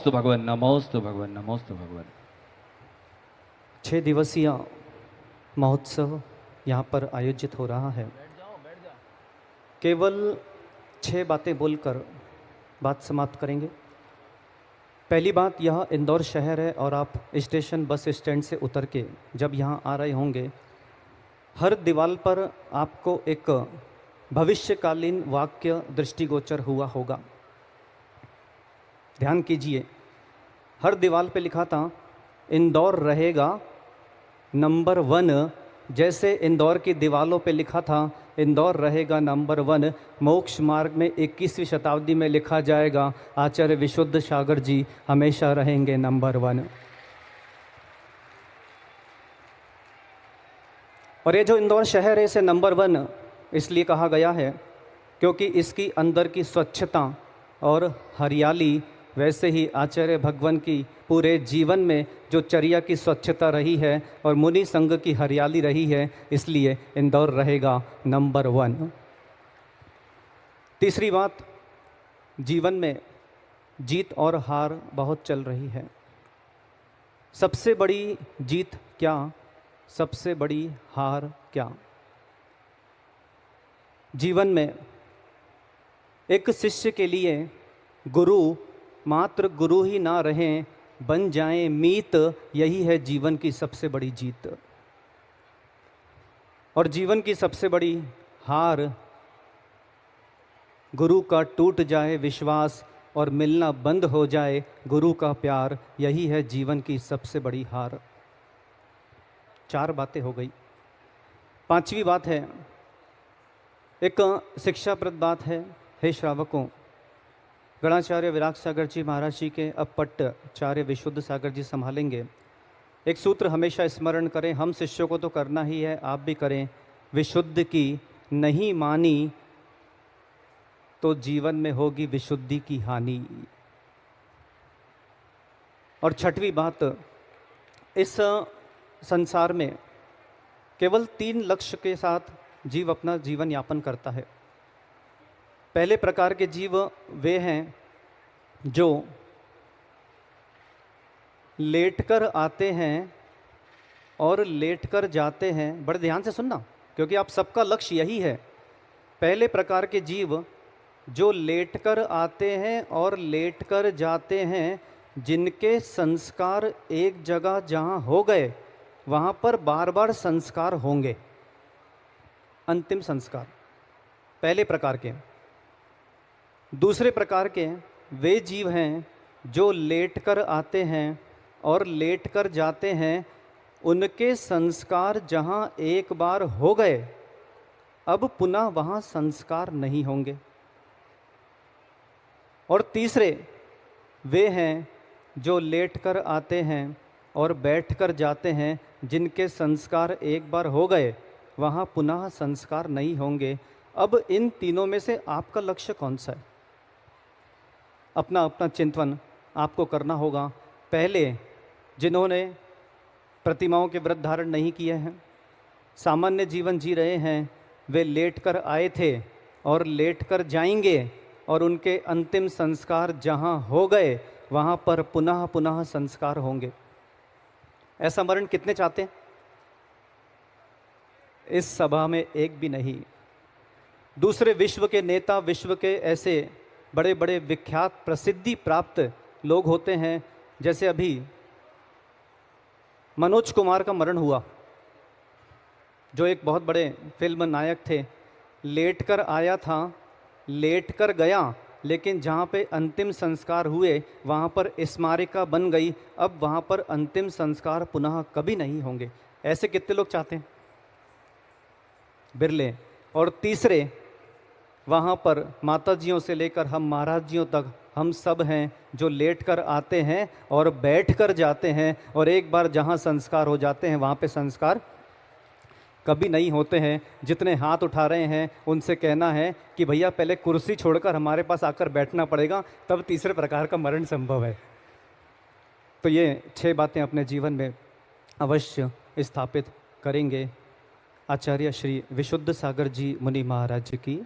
नमोस्तु भगवान, नमोस्तु भगवान, नमोस्तु भगवान। 6 दिवसीय महोत्सव यहाँ पर आयोजित हो रहा है। केवल 6 बातें बोलकर बात समाप्त करेंगे। पहली बात, यह इंदौर शहर है और आप स्टेशन बस स्टैंड से उतर के जब यहाँ आ रहे होंगे, हर दीवार पर आपको एक भविष्यकालीन वाक्य दृष्टिगोचर हुआ होगा। ध्यान कीजिए, हर दीवार पे लिखा था इंदौर रहेगा नंबर 1। जैसे इंदौर की दीवारों पे लिखा था इंदौर रहेगा नंबर 1, मोक्ष मार्ग में 21वीं शताब्दी में लिखा जाएगा आचार्य विशुद्ध सागर जी हमेशा रहेंगे नंबर 1। और ये जो इंदौर शहर है इसे नंबर 1 इसलिए कहा गया है क्योंकि इसकी अंदर की स्वच्छता और हरियाली, वैसे ही आचार्य भगवान की पूरे जीवन में जो चर्या की स्वच्छता रही है और मुनि संघ की हरियाली रही है, इसलिए इंदौर रहेगा नंबर 1। तीसरी बात, जीवन में जीत और हार बहुत चल रही है। सबसे बड़ी जीत क्या, सबसे बड़ी हार क्या? जीवन में एक शिष्य के लिए गुरु मात्र गुरु ही ना रहें, बन जाएं मीत, यही है जीवन की सबसे बड़ी जीत। और जीवन की सबसे बड़ी हार, गुरु का टूट जाए विश्वास और मिलना बंद हो जाए गुरु का प्यार, यही है जीवन की सबसे बड़ी हार। 4 बातें हो गई। 5वीं बात है, एक शिक्षाप्रद बात है। हे श्रावकों, गणाचार्य विराग सागर जी महाराज जी के अब पट्टाचार्य विशुद्ध सागर जी संभालेंगे। एक सूत्र हमेशा स्मरण करें, हम शिष्यों को तो करना ही है, आप भी करें। विशुद्ध की नहीं मानी तो जीवन में होगी विशुद्धि की हानि। और 6वीं बात, इस संसार में केवल 3 लक्ष्य के साथ जीव अपना जीवन यापन करता है। पहले प्रकार के जीव वे हैं जो लेटकर आते हैं और लेटकर जाते हैं। बड़े ध्यान से सुनना, क्योंकि आप सबका लक्ष्य यही है। पहले प्रकार के जीव जो लेटकर आते हैं और लेटकर जाते हैं, जिनके संस्कार एक जगह जहाँ हो गए वहाँ पर बार बार संस्कार होंगे, अंतिम संस्कार। पहले प्रकार के। दूसरे प्रकार के वे जीव हैं जो लेटकर आते हैं और लेटकर जाते हैं, उनके संस्कार जहाँ एक बार हो गए अब पुनः वहाँ संस्कार नहीं होंगे। और तीसरे वे हैं जो लेटकर आते हैं और बैठकर जाते हैं, जिनके संस्कार एक बार हो गए वहाँ पुनः संस्कार नहीं होंगे। अब इन तीनों में से आपका लक्ष्य कौन सा है? अपना अपना चिंतन आपको करना होगा। पहले जिन्होंने प्रतिमाओं के व्रत धारण नहीं किए हैं, सामान्य जीवन जी रहे हैं, वे लेटकर आए थे और लेटकर जाएंगे और उनके अंतिम संस्कार जहाँ हो गए वहाँ पर पुनः पुनः संस्कार होंगे। ऐसा मरण कितने चाहते हैं? इस सभा में एक भी नहीं। दूसरे विश्व के नेता, विश्व के ऐसे बड़े बड़े विख्यात प्रसिद्धि प्राप्त लोग होते हैं, जैसे अभी मनोज कुमार का मरण हुआ, जो एक बहुत बड़े फिल्म नायक थे। लेटकर आया था, लेटकर गया, लेकिन जहाँ पे अंतिम संस्कार हुए वहाँ पर स्मारिका बन गई। अब वहाँ पर अंतिम संस्कार पुनः कभी नहीं होंगे। ऐसे कितने लोग चाहते हैं? बिरले। और तीसरे, वहाँ पर माताजियों से लेकर हम महाराजियों तक हम सब हैं जो लेटकर आते हैं और बैठकर जाते हैं, और एक बार जहाँ संस्कार हो जाते हैं वहाँ पे संस्कार कभी नहीं होते हैं। जितने हाथ उठा रहे हैं उनसे कहना है कि भैया पहले कुर्सी छोड़कर हमारे पास आकर बैठना पड़ेगा, तब तीसरे प्रकार का मरण संभव है। तो ये 6 बातें अपने जीवन में अवश्य स्थापित करेंगे। आचार्य श्री विशुद्ध सागर जी मुनि महाराज की